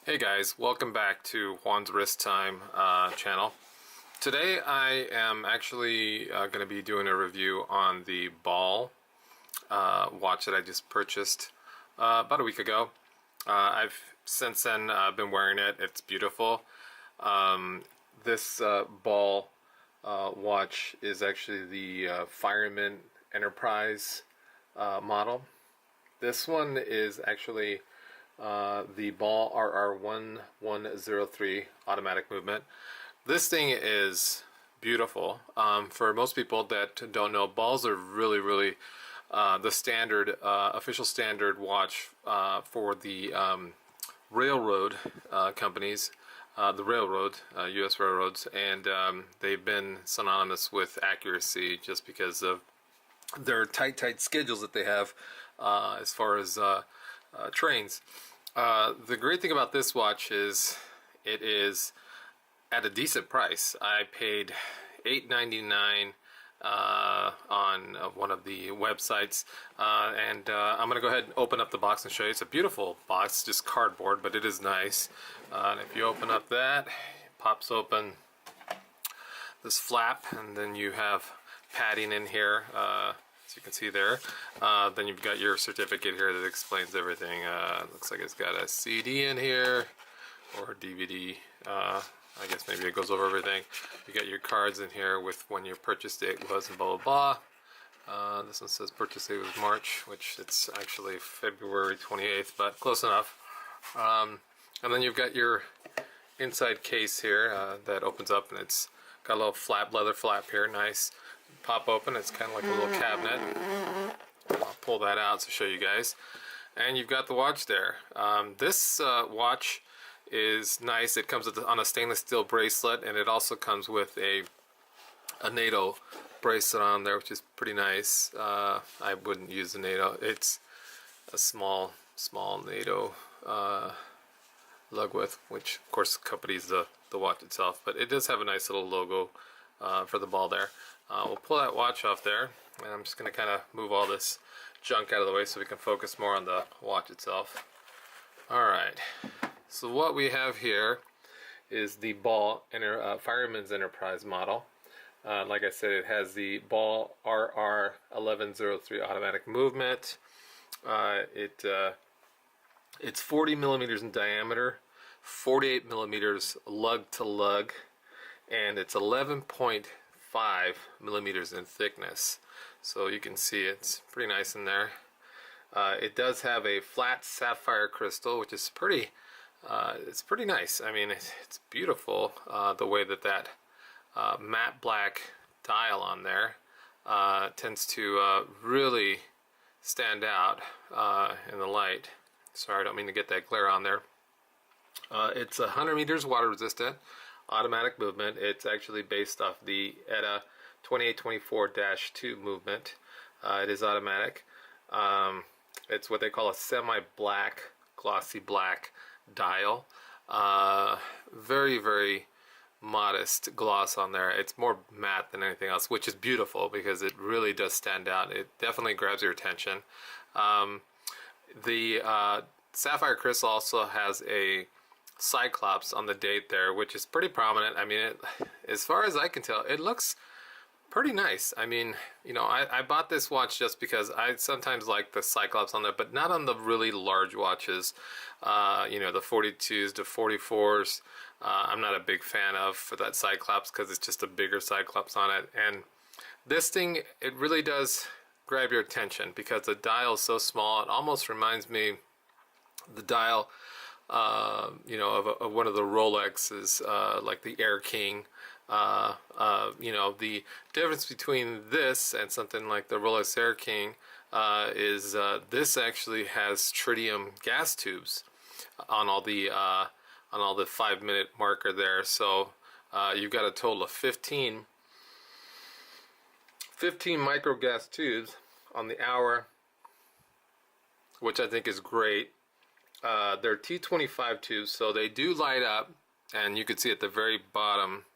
Hey guys, welcome back to Juan's Wrist Time channel. Today I am actually going to be doing a review on the ball watch that I just purchased about a week ago. I've since then been wearing it. It's beautiful. This ball watch is actually the Fireman Enterprise model. This one is actually the ball RR1103 automatic movement. This thing is beautiful. For most people that don't know, balls are really the standard, official standard watch for the railroad companies, the railroad, U.S. railroads, and they've been synonymous with accuracy just because of their tight schedules that they have as far as trains. The great thing about this watch is it is at a decent price. I paid $8.99 on one of the websites, and I'm going to go ahead and open up the box and show you. It's a beautiful box, just cardboard, but it is nice. And if you open up that, it pops open this flap, and then you have padding in here. You can see there. Then you've got your certificate here that explains everything. Looks like it's got a CD in here, or a DVD. I guess maybe it goes over everything. You got your cards in here with when your purchase date was and blah blah blah. This one says purchase date was March, which it's actually February 28th, but close enough. And then you've got your inside case here that opens up, and it's got a little leather flap here, nice. Pop open, it's kind of like a little cabinet. I'll pull that out to show you guys. And you've got the watch there. This watch is nice. It comes on a stainless steel bracelet, and it also comes with a NATO bracelet on there, which is pretty nice. I wouldn't use the NATO. It's a small NATO lug width, which of course accompanies the watch itself. But it does have a nice little logo for the ball there. We'll pull that watch off there, and I'm just going to kind of move all this junk out of the way so we can focus more on the watch itself. Alright, so what we have here is the ball Fireman's Enterprise model. Like I said, it has the ball RR1103 automatic movement. It's 40 millimeters in diameter, 48 millimeters lug to lug, and it's 11.5 millimeters in thickness. So you can see it's pretty nice in there. It does have a flat sapphire crystal, which is pretty it's pretty nice. I mean, it's beautiful the way that matte black dial on there tends to really stand out in the light. Sorry, I don't mean to get that glare on there. It's 100 meters water resistant, automatic movement. It's actually based off the ETA 2824-2 movement. It is automatic. It's what they call a semi-black, glossy black dial. Very modest gloss on there. It's more matte than anything else, which is beautiful because it really does stand out. It definitely grabs your attention. The sapphire crystal also has a cyclops on the date there, which is pretty prominent. I mean, as far as I can tell, it looks pretty nice. I mean, you know, I bought this watch just because I sometimes like the cyclops on there, but not on the really large watches. You know, the 42s to 44s. I'm not a big fan of for that cyclops because it's just a bigger cyclops on it. And this thing, it really does grab your attention because the dial is so small. It almost reminds me the dial you know, of one of the Rolexes, like the Air King. You know, the difference between this and something like the Rolex Air King is this actually has tritium gas tubes on all the 5-minute marker there. So you've got a total of 15 micro gas tubes on the hour, which I think is great. They're T25 tubes, so they do light up, and you can see at the very bottom,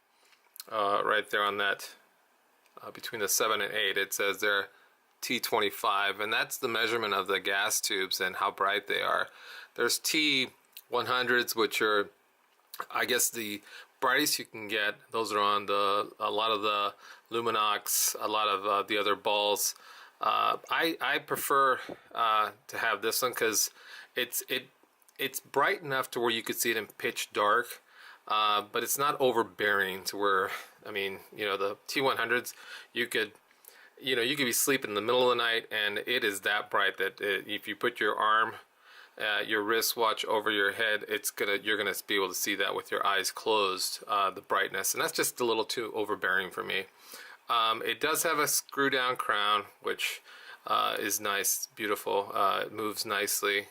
right there on that, between the 7 and 8, it says they're T25, and that's the measurement of the gas tubes and how bright they are. There's T T100s, which are, I guess, the brightest you can get. Those are on a lot of the Luminox, a lot of the other balls. I prefer to have this one because it's bright enough to where you could see it in pitch dark, but it's not overbearing to where, I mean, you know, the T100s, you could be sleeping in the middle of the night and it is that bright that if you put your arm, your wristwatch over your head, you're gonna be able to see that with your eyes closed, the brightness, and that's just a little too overbearing for me. It does have a screw down crown, which is nice, beautiful. It moves nicely.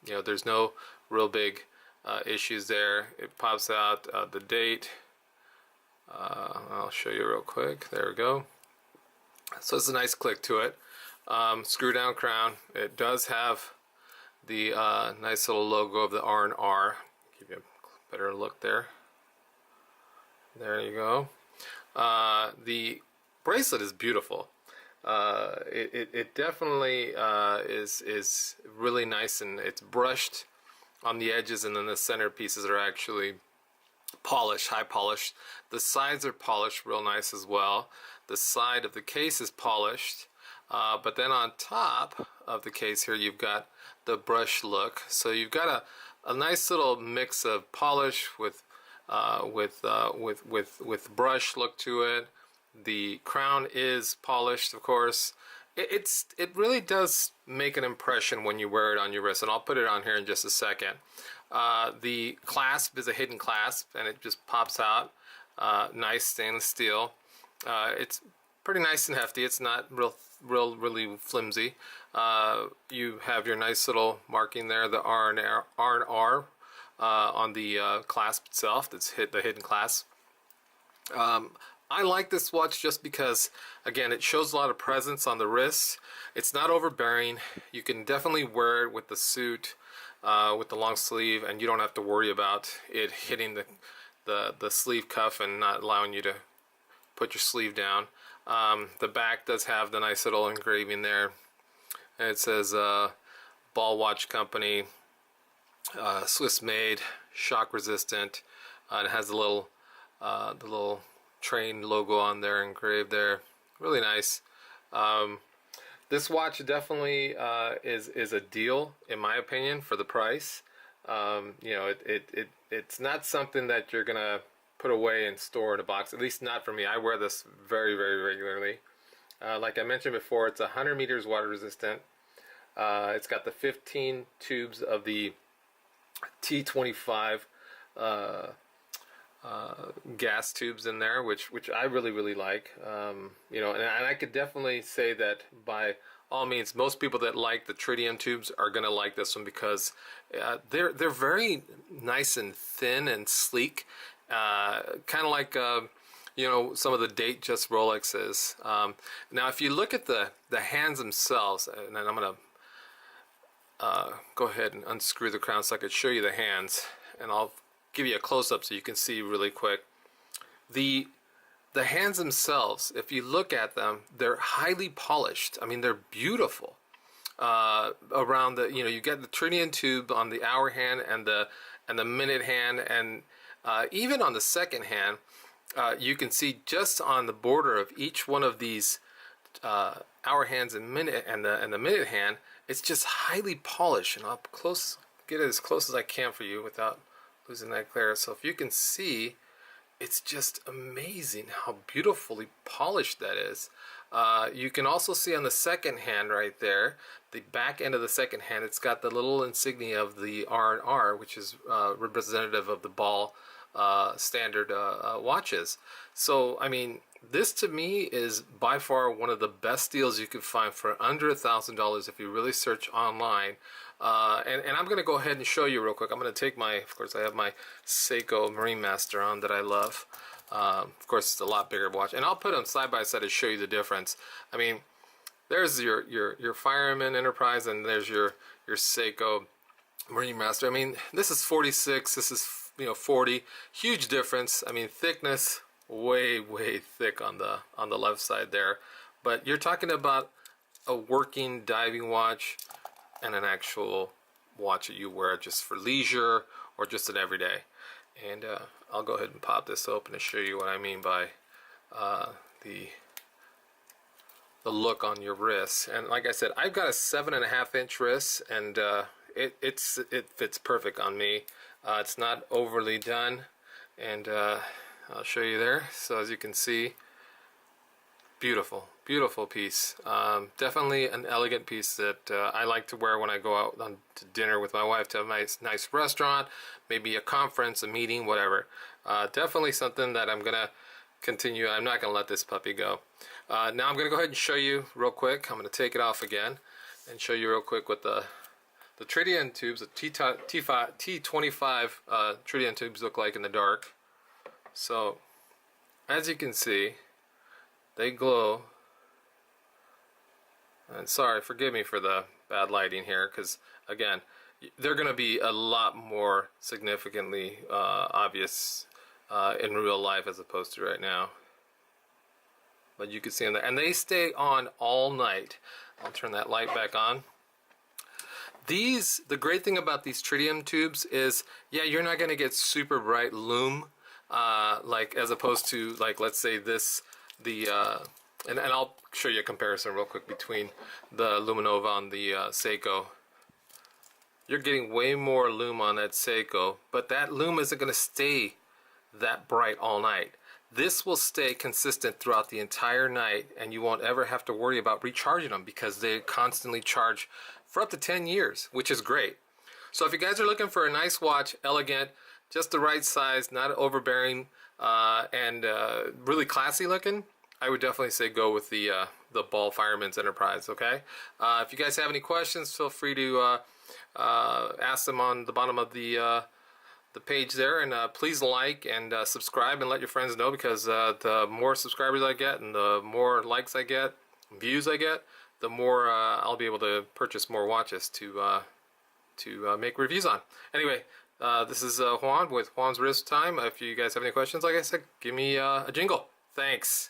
You know, there's no real big issues there. It pops out the date. I'll show you real quick. There we go. So it's a nice click to it. Screw down crown. It does have the nice little logo of the R&R. Give you a better look there. There you go. The bracelet is beautiful. It definitely is really nice, and it's brushed on the edges, and then the center pieces are actually polished, high polished. The sides are polished real nice as well. The side of the case is polished, but then on top of the case here you've got the brush look. So you've got a nice little mix of polish with brush look to it. The crown is polished, of course. It really does make an impression when you wear it on your wrist, and I'll put it on here in just a second. The clasp is a hidden clasp, and it just pops out. Nice stainless steel. It's pretty nice and hefty. It's not really flimsy. You have your nice little marking there, the R&R on the clasp itself. That's the hidden clasp. I like this watch just because, again, it shows a lot of presence on the wrist. It's not overbearing. You can definitely wear it with the suit, with the long sleeve, and you don't have to worry about it hitting the sleeve cuff and not allowing you to put your sleeve down. The back does have the nice little engraving there. And it says Ball Watch Company, Swiss made, shock resistant. It has the little train logo on there engraved there. Really nice. This watch definitely is a deal, in my opinion, for the price. You know, it's not something that you're gonna put away and store in a box. At least not for me. I wear this very, very regularly. Like I mentioned before, it's 100 meters water resistant. It's got the 15 tubes of the T25 gas tubes in there, which I really like. You know, and I could definitely say that by all means, most people that like the tritium tubes are gonna like this one because they're very nice and thin and sleek, kind of like you know, some of the Datejust Rolexes. Now, if you look at the hands themselves, and then I'm gonna go ahead and unscrew the crown so I could show you the hands, and I'll give you a close-up so you can see really quick. The hands themselves, if you look at them, they're highly polished. I mean, they're beautiful. Around the, you know, you get the tritium tube on the hour hand and the minute hand, and even on the second hand, you can see just on the border of each one of these hour hands and the minute hand, it's just highly polished. And I'll get it as close as I can for you without losing that glare. So if you can see, it's just amazing how beautifully polished that is. You can also see on the second hand right there, the back end of the second hand, it's got the little insignia of the R&R, which is representative of the Ball standard watches. So, I mean, this to me is by far one of the best deals you could find for under $1,000 if you really search online. And I'm going to go ahead and show you real quick. I'm going to take of course I have my Seiko Marine Master on that I love. Of course it's a lot bigger watch, and I'll put them side by side to show you the difference. I mean, there's your Fireman Enterprise, and there's your Seiko Marine Master. I mean, this is 46, this is 40. Huge difference. I mean, thickness way thick on the left side there, but you're talking about a working diving watch and an actual watch that you wear just for leisure or just an everyday. And I'll go ahead and pop this open and show you what I mean by the look on your wrist. And like I said, I've got a 7.5-inch wrist, and it fits perfect on me. It's not overly done, and I'll show you there. So as you can see, beautiful, beautiful piece. Definitely an elegant piece that I like to wear when I go out to dinner with my wife, to a nice restaurant, maybe a conference, a meeting, whatever. Definitely something that I'm gonna continue. I'm not gonna let this puppy go. Now I'm gonna go ahead and show you real quick. I'm gonna take it off again and show you real quick what the tritium tubes, the T25 tritium tubes look like in the dark. So as you can see, they glow. And sorry, forgive me for the bad lighting here, because again, they're going to be a lot more significantly obvious in real life as opposed to right now. But you can see them there, and they stay on all night. I'll turn that light back on. The great thing about these tritium tubes is, yeah, you're not going to get super bright lume, like as opposed to, like, let's say this, and I'll show you a comparison real quick between the Luminova and the Seiko. You're getting way more lume on that Seiko, but that lume isn't going to stay that bright all night. This will stay consistent throughout the entire night, and you won't ever have to worry about recharging them because they constantly charge for up to 10 years, which is great. So if you guys are looking for a nice watch, elegant, just the right size, not overbearing, and really classy looking, I would definitely say go with the Ball Fireman's Enterprise. Okay. If you guys have any questions, feel free to ask them on the bottom of the page there, and please like and subscribe and let your friends know, because the more subscribers I get and the more likes I get, views I get, the more I'll be able to purchase more watches to make reviews on. Anyway, this is Juan with Juan's Wrist Time. If you guys have any questions, like I said, give me a jingle. Thanks.